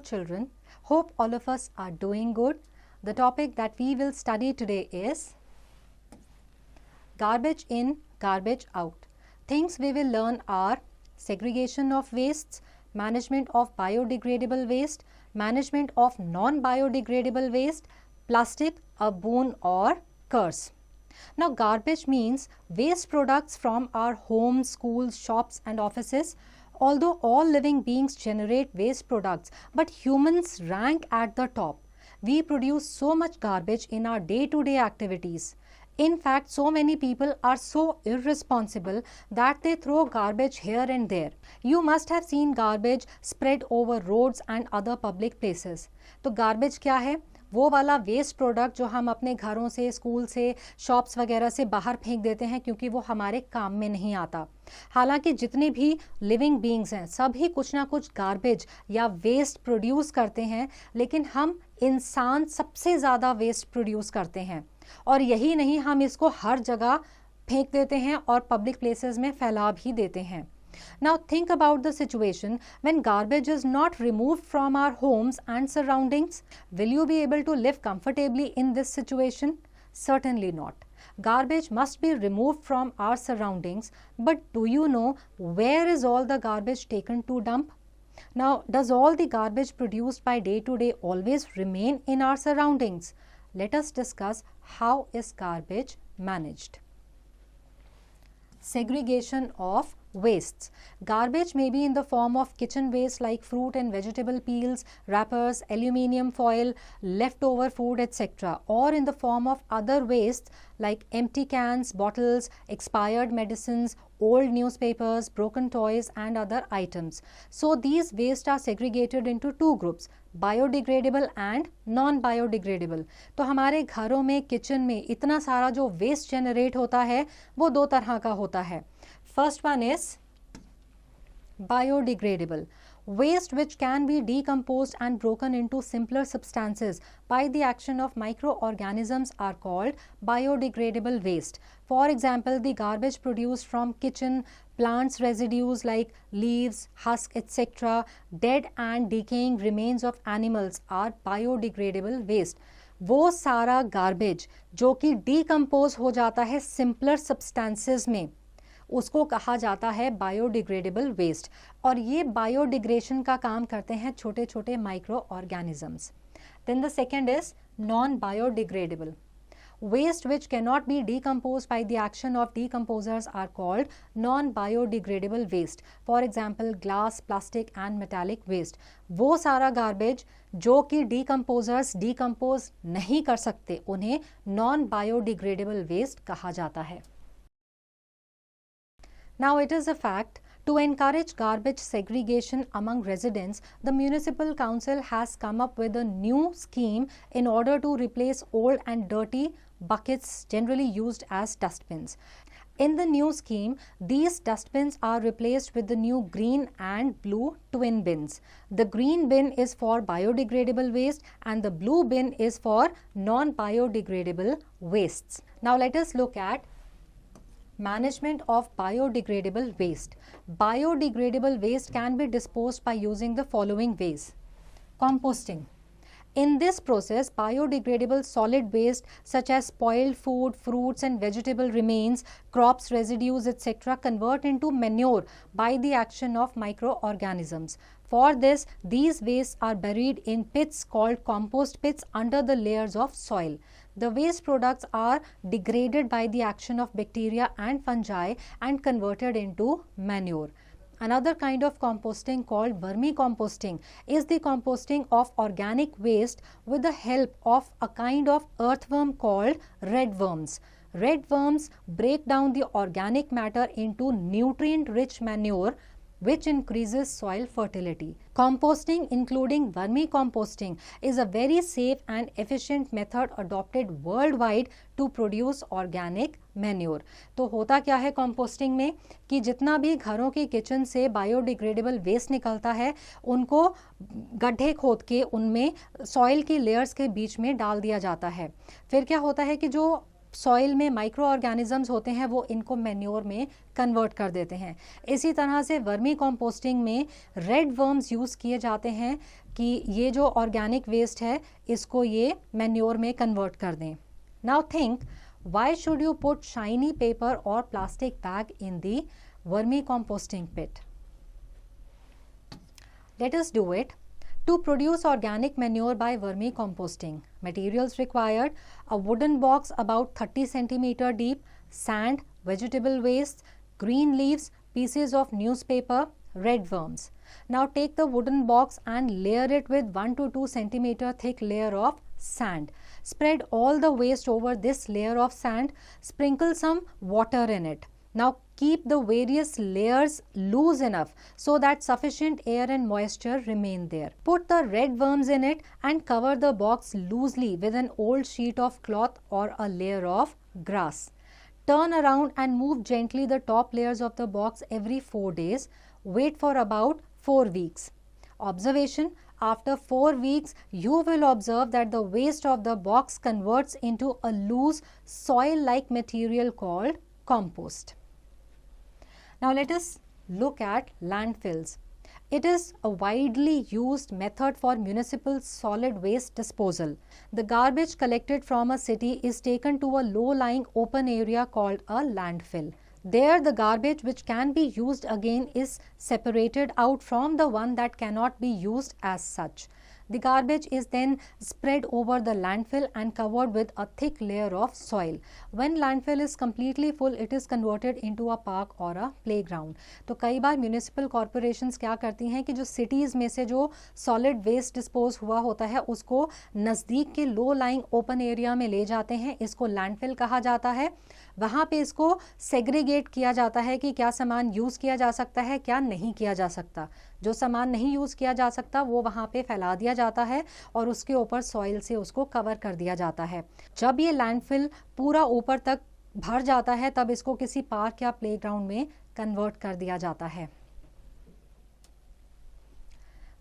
children. Hope all of us are doing good. The topic that we will study today is garbage in, garbage out. Things we will learn are segregation of wastes, management of biodegradable waste, management of non-biodegradable waste, plastic, a boon or curse. Now, garbage means waste products from our homes, schools, shops and offices. Although all living beings generate waste products, but humans rank at the top. We produce so much garbage in our day-to-day activities. In fact, so many people are so irresponsible that they throw garbage here and there. You must have seen garbage spread over roads and other public places. तो garbage क्या है? वो वाला waste product जो हम अपने घरों से, स्कूल से, शॉप्स वगैरह से बाहर फेंक देते हैं क्योंकि वो हमारे काम में नहीं आता. हालांकि जितने भी लिविंग बीइंग्स हैं सभी कुछ ना कुछ गार्बेज या वेस्ट प्रोड्यूस करते हैं, लेकिन हम इंसान सबसे ज़्यादा वेस्ट प्रोड्यूस करते हैं. और यही नहीं, हम इसको हर जगह फेंक देते हैं और पब्लिक प्लेसेस में फैला भी देते हैं. Now think about the situation when garbage is not removed from our homes and surroundings. Will you be able to live comfortably in this situation? Certainly not. Garbage must be removed from our surroundings, but do you know where is all the garbage taken to dump? Now, does all the garbage produced by day to day always remain in our surroundings? Let us discuss how is garbage managed. Segregation of wastes. Garbage may be in the form of kitchen waste like fruit and vegetable peels, wrappers, aluminium foil, leftover food, etc., or in the form of other wastes like empty cans, bottles, expired medicines, old newspapers, broken toys and other items. So these wastes are segregated into two groups, biodegradable and non-biodegradable. तो हमारे घरों में, kitchen में इतना सारा जो waste generate होता है वो दो तरह का होता है. First one is biodegradable. Waste which can be decomposed and broken into simpler substances by the action of microorganisms are called biodegradable waste. For example, the garbage produced from kitchen, plants residues like leaves, husk, etc., dead and decaying remains of animals are biodegradable waste. वो सारा garbage जो कि decompose हो जाता है simpler substances में, उसको कहा जाता है बायोडिग्रेडेबल वेस्ट. और ये बायोडिग्रेशन का काम करते हैं छोटे छोटे microorganisms. Then the second is non biodegradable. Waste which cannot be decomposed by the action of decomposers are called non-biodegradable waste. For example, glass, plastic and metallic waste. वो सारा garbage जो कि decomposers decompose नहीं कर सकते, उन्हें non-biodegradable waste कहा जाता है. Now it is a fact, to encourage garbage segregation among residents, the municipal council has come up with a new scheme in order to replace old and dirty buckets generally used as dustbins. In the new scheme, these dustbins are replaced with the new green and blue twin bins. The green bin is for biodegradable waste and the blue bin is for non-biodegradable wastes. Now let us look at management of biodegradable waste. Biodegradable waste can be disposed by using the following ways. Composting. In this process, biodegradable solid waste such as spoiled food, fruits and vegetable remains, crops, residues, etc. convert into manure by the action of microorganisms. For this, these wastes are buried in pits called compost pits under the layers of soil. The waste products are degraded by the action of bacteria and fungi and converted into manure. Another kind of composting called vermicomposting is the composting of organic waste with the help of a kind of earthworm called redworms. Redworms break down the organic matter into nutrient-rich manure which increases soil fertility. Composting, including vermicomposting, is a very safe and efficient method adopted worldwide to produce organic manure. तो होता क्या है composting में कि जितना भी घरों के किचन से बायोडिग्रेडेबल वेस्ट निकलता है उनको गड्ढे खोद के उनमें सॉइल की लेयर्स के बीच में डाल दिया जाता है. फिर क्या होता है कि जो सॉइल में माइक्रो ऑर्गेनिजम्स होते हैं वो इनको मैन्योर में कन्वर्ट कर देते हैं। इसी तरह से वर्मी कंपोस्टिंग में रेड वर्म्स यूज़ किए जाते हैं कि ये जो ऑर्गेनिक वेस्ट है इसको ये मैन्योर में कन्वर्ट कर दें। Now think, why should you put shiny paper or plastic bag in the vermicomposting pit? Let us do it. To produce organic manure by vermicomposting, materials required: a wooden box about 30 centimeter deep, sand, vegetable waste, green leaves, pieces of newspaper, red worms. Now take the wooden box and layer it with 1 to 2 centimeter thick layer of sand. Spread all the waste over this layer of sand. Sprinkle some water in it. Now keep the various layers loose enough so that sufficient air and moisture remain there. Put the red worms in it and cover the box loosely with an old sheet of cloth or a layer of grass. Turn around and move gently the top layers of the box every 4 days. Wait for about 4 weeks. Observation: after 4 weeks, you will observe that the waste of the box converts into a loose soil-like material called compost. Now let us look at landfills. It is a widely used method for municipal solid waste disposal. The garbage collected from a city is taken to a low-lying open area called a landfill. There, the garbage which can be used again is separated out from the one that cannot be used as such. The garbage is then spread over the landfill and covered with a thick layer of soil. When landfill is completely full, it is converted into a park or a playground. तो कई बार municipal corporations क्या करती हैं कि जो cities में से जो सॉलिड वेस्ट डिस्पोज हुआ होता है उसको नज़दीक के लो लाइंग ओपन एरिया में ले जाते हैं। इसको लैंडफिल कहा जाता है। वहाँ पे इसको सेग्रीगेट किया जाता है कि क्या सामान यूज़ किया जा सकता है, क्या नहीं किया जा सकता। जो सामान नहीं यूज़ किया जा सकता वो वहाँ पे फैला दिया जाता है और उसके ऊपर सॉइल से उसको कवर कर दिया जाता है। जब ये लैंडफिल पूरा ऊपर तक भर जाता है तब इसको किसी पार्क या प्लेग्राउंड में कन्वर्ट कर दिया जाता है।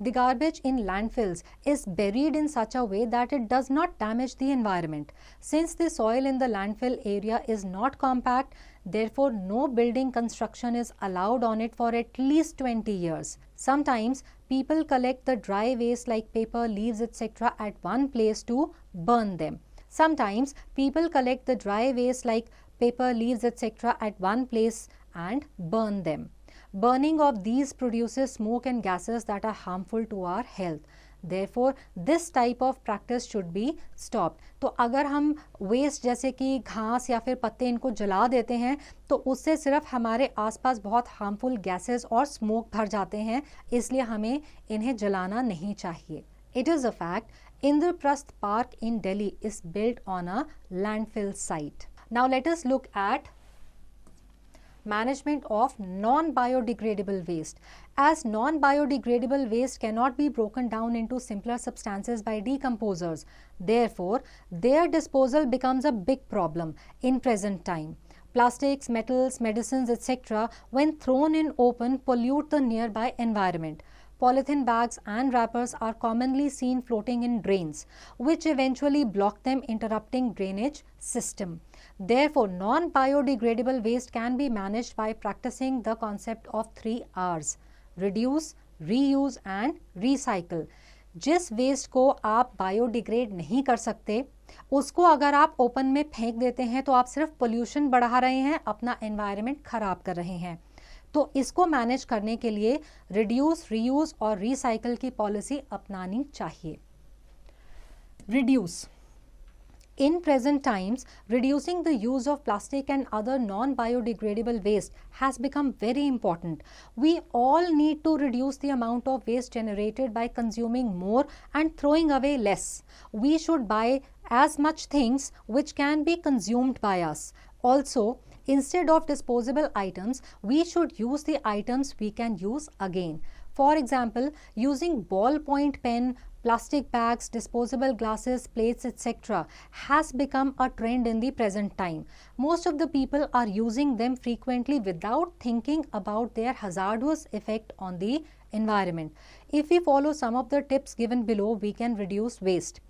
The garbage in landfills is buried in such a way that it does not damage the environment. Since the soil in the landfill area is not compact, therefore no building construction is allowed on it for at least 20 years. Sometimes people collect the dry waste like paper, leaves, etc. at one place to burn them. Sometimes people collect the dry waste like paper, leaves, etc. at one place and burn them. Burning of these produces smoke and gases that are harmful to our health. Therefore, this type of practice should be stopped. तो अगर हम waste जैसे कि घास या फिर पत्ते इनको जला देते हैं तो उससे सिर्फ हमारे आसपास बहुत हार्मफुल गैसेस और स्मोक भर जाते हैं, इसलिए हमें इन्हें जलाना नहीं चाहिए. It is a fact, Indraprasth Park in Delhi is built on a landfill site. Now let us look at management of non-biodegradable waste. As non-biodegradable waste cannot be broken down into simpler substances by decomposers, therefore their disposal becomes a big problem in present time. Plastics, metals, medicines, etc. when thrown in open pollute the nearby environment. Polythene bags and wrappers are commonly seen floating in drains, which eventually block them, interrupting drainage system. Therefore, non-biodegradable waste can be managed by practicing the concept of 3 R's: reduce, reuse and recycle. जिस waste को आप biodegrade नहीं कर सकते उसको अगर आप open में फेंक देते हैं तो आप सिर्फ पोल्यूशन बढ़ा रहे हैं, अपना एनवायरनमेंट खराब कर रहे हैं। तो इसको मैनेज करने के लिए रिड्यूस, रीयूज और रिसाइकल की पॉलिसी अपनानी चाहिए। Reduce. In present times, reducing the use of plastic and other non-biodegradable waste has become very important. We all need to reduce the amount of waste generated by consuming more and throwing away less. We should buy as much things which can be consumed by us. Also, instead of disposable items, we should use the items we can use again. For example, using ballpoint pen, plastic bags, disposable glasses, plates, etc. has become a trend in the present time. Most of the people are using them frequently without thinking about their hazardous effect on the environment. If we follow some of the tips given below, we can reduce waste.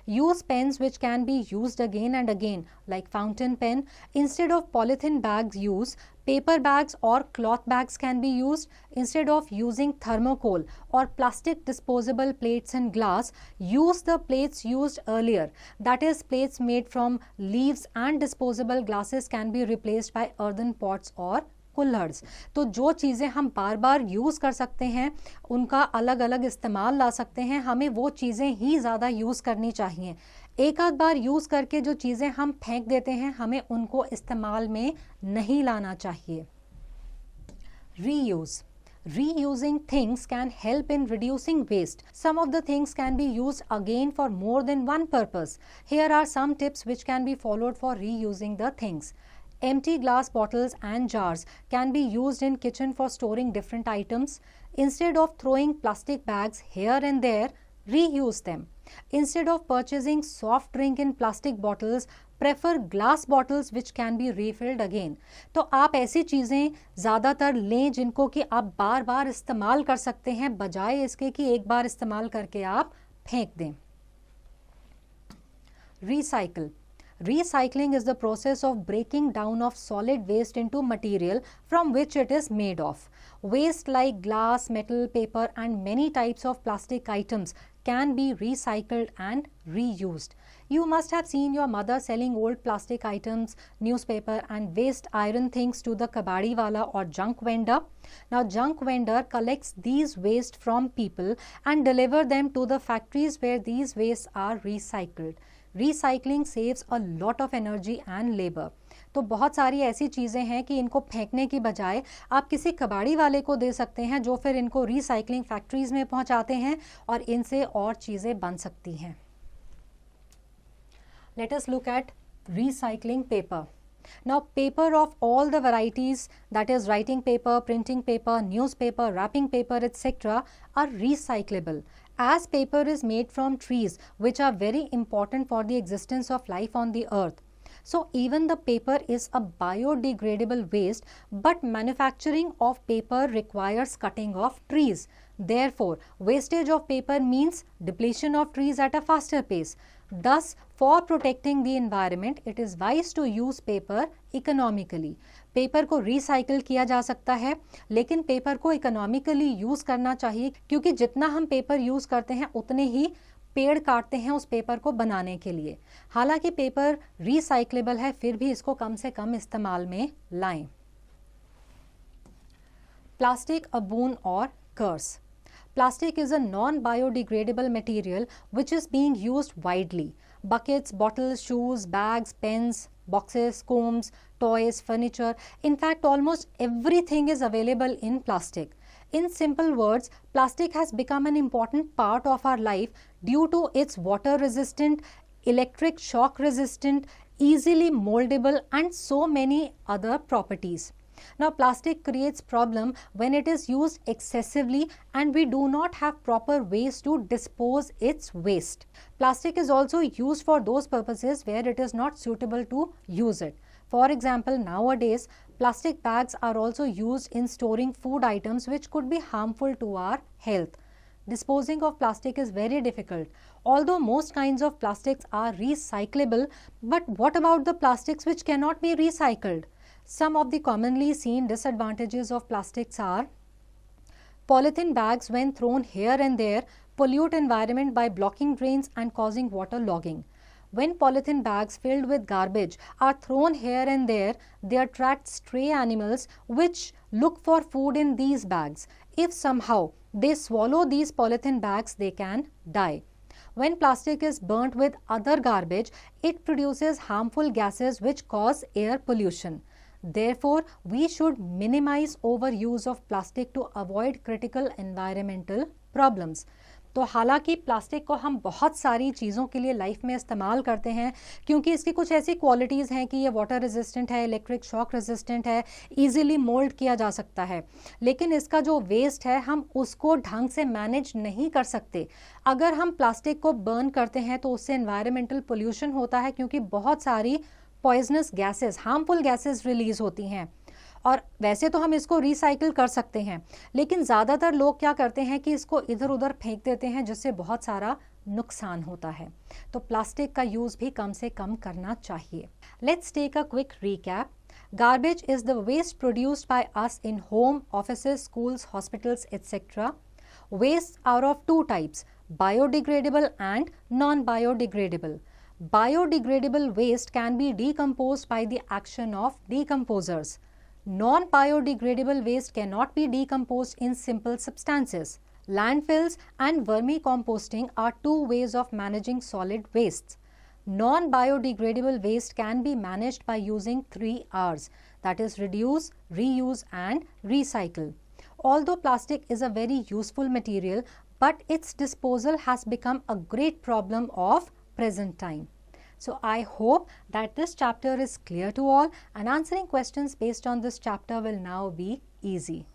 Use pens which can be used again and again, like fountain pen. Instead of polythene bags, use paper bags or cloth bags can be used. Instead of using thermocol or plastic disposable plates and glass, use the plates used earlier. That is, plates made from leaves and disposable glasses can be replaced by earthen pots or कुल्हड़स. तो जो चीज़ें हम बार बार use कर सकते हैं उनका अलग अलग इस्तेमाल ला सकते हैं. हमें वो चीज़ें ही ज़्यादा यूज़ करनी चाहिए. एक आध बार यूज़ करके जो चीज़ें हम फेंक देते हैं हमें उनको इस्तेमाल में नहीं लाना चाहिए. Reuse. Reusing things can help in reducing waste. Some of the things can be used again for more than one purpose. Here are some tips which can be followed for reusing the things. Empty glass bottles and jars can be used in kitchen for storing different items. Instead of throwing plastic bags here and there, reuse them. Instead of purchasing soft drink in plastic bottles, prefer glass bottles which can be refilled again. तो आप ऐसी चीज़ें ज़्यादातर लें जिनको कि आप बार बार इस्तेमाल कर सकते हैं, बजाय इसके कि एक बार इस्तेमाल करके आप फेंक दें. Recycle. Recycling is the process of breaking down of solid waste into material from which it is made of. Waste like glass, metal, paper and many types of plastic items can be recycled and reused. You must have seen your mother selling old plastic items, newspaper and waste iron things to the kabadi wala or junk vendor. Now junk vendor collects these waste from people and deliver them to the factories where these wastes are recycled. Recycling saves a lot of energy and labor. तो बहुत सारी ऐसी चीज़ें हैं कि इनको फेंकने की बजाय आप किसी कबाड़ी वाले को दे सकते हैं जो फिर इनको रिसाइकलिंग फैक्ट्रीज में पहुंचाते हैं और इनसे और चीज़ें बन सकती हैं. Let us look at recycling paper. Now paper of all the varieties, that is writing paper, printing paper, newspaper, wrapping paper, etc. are recyclable. As paper is made from trees which are very important for the existence of life on the earth. So even the paper is a biodegradable waste, but manufacturing of paper requires cutting of trees. Therefore, wastage of paper means depletion of trees at a faster pace. Thus, for protecting the environment, it is wise to use paper economically. Paper को recycle किया जा सकता है, लेकिन paper को economically use करना चाहिए क्योंकि जितना हम पेपर यूज़ करते हैं उतने ही पेड़ काटते हैं उस पेपर को बनाने के लिए. हालांकि पेपर रिसाइक्लेबल है, फिर भी इसको कम से कम इस्तेमाल में लाएं. Plastic a boon or curse. Plastic is a non-biodegradable material which is being used widely. Buckets, bottles, shoes, bags, pens, boxes, combs, toys, furniture. In fact, almost everything is available in plastic. In simple words, plastic has become an important part of our life due to its water resistant, electric shock resistant, easily moldable and so many other properties. Now, plastic creates problem when it is used excessively and we do not have proper ways to dispose its waste. Plastic is also used for those purposes where it is not suitable to use it. For example, nowadays, plastic bags are also used in storing food items which could be harmful to our health. Disposing of plastic is very difficult. Although most kinds of plastics are recyclable, but what about the plastics which cannot be recycled? Some of the commonly seen disadvantages of plastics are: polythene bags when thrown here and there pollute environment by blocking drains and causing water logging. When polythene bags filled with garbage are thrown here and there, they attract stray animals which look for food in these bags. If somehow they swallow these polythene bags, they can die. When plastic is burnt with other garbage, it produces harmful gases which cause air pollution. Therefore, we should minimize overuse of plastic to avoid critical environmental problems. तो हालांकि plastic को हम बहुत सारी चीज़ों के लिए life में इस्तेमाल करते हैं क्योंकि इसकी कुछ ऐसी क्वालिटीज़ हैं कि ये वाटर रेजिस्टेंट है, इलेक्ट्रिक शॉक रेजिस्टेंट है, इजीली मोल्ड किया जा सकता है, लेकिन इसका जो वेस्ट है हम उसको ढंग से मैनेज नहीं कर सकते. अगर हम प्लास्टिक को बर्न करते हैं तो उससे एनवायरमेंटल पोल्यूशन होता है क्योंकि बहुत सारी poisonous gases, harmful gases release होती हैं. और वैसे तो हम इसको रिसाइकिल कर सकते हैं, लेकिन ज़्यादातर लोग क्या करते हैं कि इसको इधर उधर फेंक देते हैं जिससे बहुत सारा नुकसान होता है, तो प्लास्टिक का यूज़ भी कम से कम करना चाहिए. Let's take a quick recap. Garbage is the waste produced by us in home, offices, schools, hospitals, etc. Wastes are of two types, biodegradable and non-biodegradable. Biodegradable waste can be decomposed by the action of decomposers. Non-biodegradable waste cannot be decomposed in simple substances. Landfills and vermicomposting are two ways of managing solid wastes. Non-biodegradable waste can be managed by using 3 R's, that is reduce, reuse and recycle. Although plastic is a very useful material, but its disposal has become a great problem of present time. So I hope that this chapter is clear to all, and answering questions based on this chapter will now be easy.